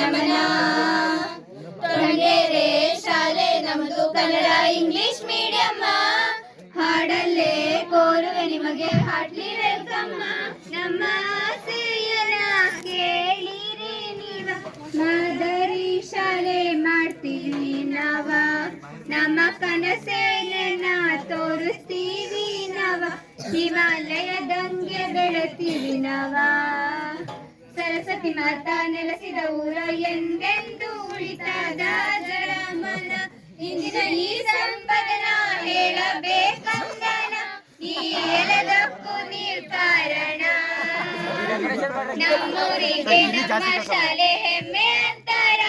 ನಮನ. ತೊಣಗೆರೆ ಶಾಲೆ ನಮ್ಮದು ಕನ್ನಡ ಇಂಗ್ಲಿಷ್ ಮೀಡಿಯಂ. ಹಾಡಲ್ಲೇ ಕೋರುವೆ ನಿಮಗೆ ಹಾರ್ಟ್ಲಿ ವೆಲ್ಕಮ್. ನಮ್ಮ ಆಸೆಯನ್ನ ಕೇಳಿರಿ ನೀವ, ಮಾದರಿ ಶಾಲೆ ಮಾಡ್ತೀವಿ ನಾವ. ನಮ್ಮ ಕನಸೇನ ತೋರಿಸ್ತೀವಿ ನಾವ, ಹಿಮಾಲಯದಂಗೆ ಬೆಳತೀವಿ ನಾವ. ಸರಸ್ವತಿ ಮಾತಾ ನೆಲೆಸಿದ ಊರ ಎಂದೆಂದು ಉಳಿತದ ಜರಮನ. ಇಂದಿನ ಈ ಸಂಪದನ ಹೇಳಬೇಕಂದನ, ಈ ಎಲ್ಲದಕ್ಕೂ ನೀರ್ ಕಾರಣ. ನಮ್ಮೂರಿಗೆ ನಮ್ಮ ಶಾಲೆ ಹೆಮ್ಮೆ ಅಂತಾರ,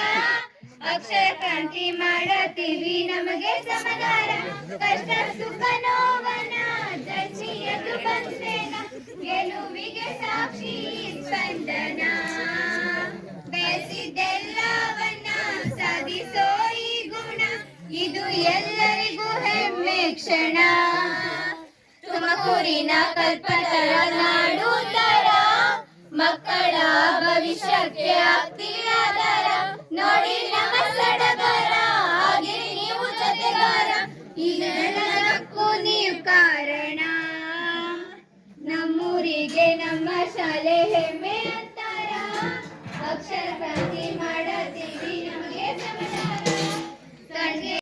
ಅಕ್ಷರ ಕ್ರಾಂತಿ ಮಾಡತೀವಿ ನಮಗೆ ಸಮಾಧಾನ. ಕಷ್ಟ ಸುಖ ನೋವನ ಜಯಿಸಿಯದು ಬಂದೇನ, ಗೆಲುವಿಗೆ ಸಾಕ್ಷಿ ಸ್ಪಂದನ. ಬಯಸಿದ್ದೆಲ್ಲವನ್ನ ಸಾಧಿಸೋ ಈ ಗುಣ, ಇದು ಎಲ್ಲರಿಗೂ ಹೆಮ್ಮೆ ಕ್ಷಣ. ತುಮಕೂರಿನ ಕಲ್ಪತರ ನಾಡು ತರ, ಮಕ್ಕಳ ಭವಿಷ್ಯಕ್ಕೆ ಆಗ್ತೀವಿ ಆಧಾರ. ನೋಡಿ ನಮ್ಮ ಸಡಗರ, ಆಗಿರಿ ನೀವು ಜೊತೆಗಾರ, ಇದೆಲ್ಲದಕ್ಕೂ ನೀವು ಕಾರಣ. ನಮ್ಮೂರಿಗೆ ನಮ್ಮ ಶಾಲೆ ಹೆಮ್ಮೆ ಅಂತಾರ, ಅಕ್ಷರ ಕ್ರಾಂತಿ ಮಾಡತೀವಿ ನಮಗೆ ಸಮಾಧಾನ. ಕಣ್ಗೆ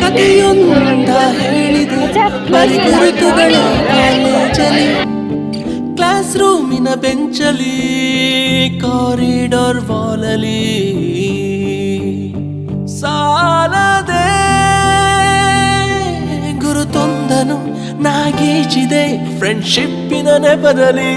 ಕಥೆಯೊಂದ ಹೇಳಿದೆ ಬರಿ ಗುರುತುಗಳು ಕಾಲೇಜಲ್ಲಿ, ಕ್ಲಾಸ್ ರೂಮಿನ ಬೆಂಚಲಿ, ಕಾರಿಡಾರ್ ವಾಲಲಿ. ಸಾಲದೆ ಗುರುತೊಂದನು ನಾಗೀಚಿದೆ ಫ್ರೆಂಡ್ಶಿಪ್ಪಿನ ನೆಪದಲ್ಲಿ.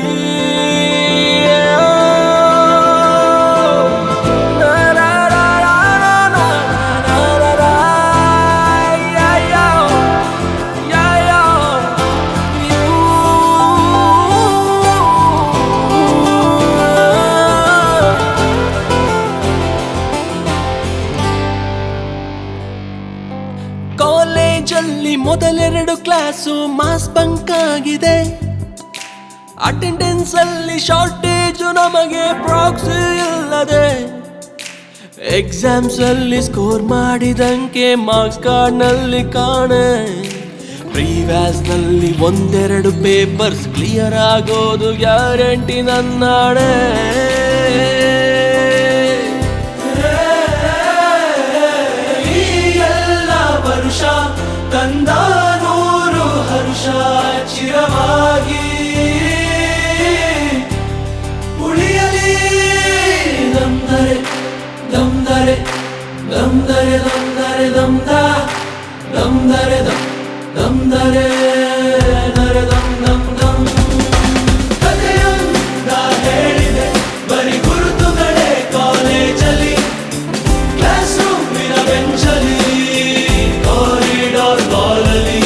ಕಾಲೇಜಲ್ಲಿ ಮೊದಲೆರಡು ಕ್ಲಾಸು ಮಾಸ್ ಬಂಕ್ ಆಗಿದೆ, ಅಟೆಂಡೆನ್ಸ್ ಅಲ್ಲಿ ಶಾರ್ಟೇಜು ನಮಗೆ ಪ್ರಾಕ್ಸಿ ಇಲ್ಲದೆ. ಎಕ್ಸಾಮ್ಸ್ ಅಲ್ಲಿ ಸ್ಕೋರ್ ಮಾಡಿದಂಗೆ ಮಾರ್ಕ್ಸ್ ಕಾರ್ಡ್ ನಲ್ಲಿ ಕಾಣೆ. ಪ್ರಿವ್ಯಾಸ್ ನಲ್ಲಿ ಒಂದೆರಡು ಪೇಪರ್ಸ್ ಕ್ಲಿಯರ್ ಆಗೋದು ಗ್ಯಾರಂಟಿ ನನ್ನಾಣೆ. ತಂದ ನೂರು ಹರ್ಷ ಚಿರವಾಗಿ ಉಳಿಯಲಿ. ದಮ್ದರೆ ದಮ್ದರೆ ದಮ್ದರೆ ದಮ್ದರೆ ದಮ್ದ ದಮ್ದರೆ ದಮ್ ದಮ್ದರೆ ದರೆ ದಮ್ ದಮ್ ದಮ್. ಕಥೆಯೊಂದ ಹೇಳಿದೆ ಬರಿ ಗುರುತುಗಳೇ ಕಾಲೇಜಲ್ಲಿ, ಕ್ಲಾಸ್ ರೂಮಿನ ಬೆಂಚಲಿ, ಕಾರಿಡಾರ್ ವಾಲಲಿ.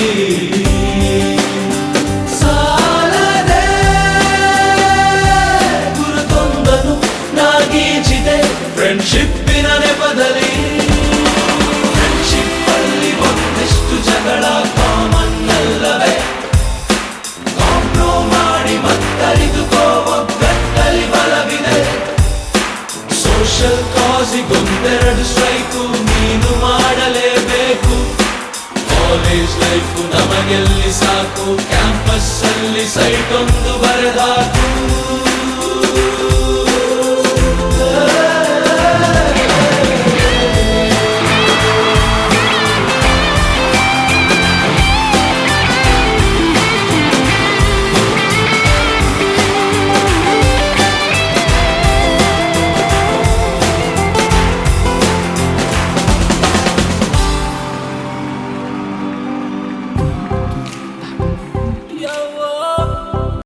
ಸಾಲದೆ ಗುರುತೊಂದನು ನಾಗೀಚಿದೆ ಫ್ರೆಂಡ್ಶಿಪ್ಪಿನ ನೆಪದಲ್ಲಿ. ಫ್ರೆಂಡ್ಶಿಪ್ ಅಲ್ಲಿ ಒಂದಿಷ್ಟು ಜಗಳ ಕಾಮನ್ ಅಲ್ಲವೇ, ಕಾಂಪ್ರೋ ಮಾಡಿ ಮತ್ತರಿದುಕೋ ಒಗ್ಗಟ್ಟಲ್ಲಿ ಬಲವಿದೆ. ಸೋಷಲ್ ಕಾಸಿಗೊಂದೆರಡು ಸ್ಟ್ರೈಕು ನೀನು ಮಾಡಲೇಬೇಕು. ಕಾಲೇಜ್ ಲೈಫು ನಮಗೆಲ್ಲಿ ಸಾಕು, ಕ್ಯಾಂಪಸ್ ಅಲ್ಲಿ ಸೈಟ್ ಒಂದು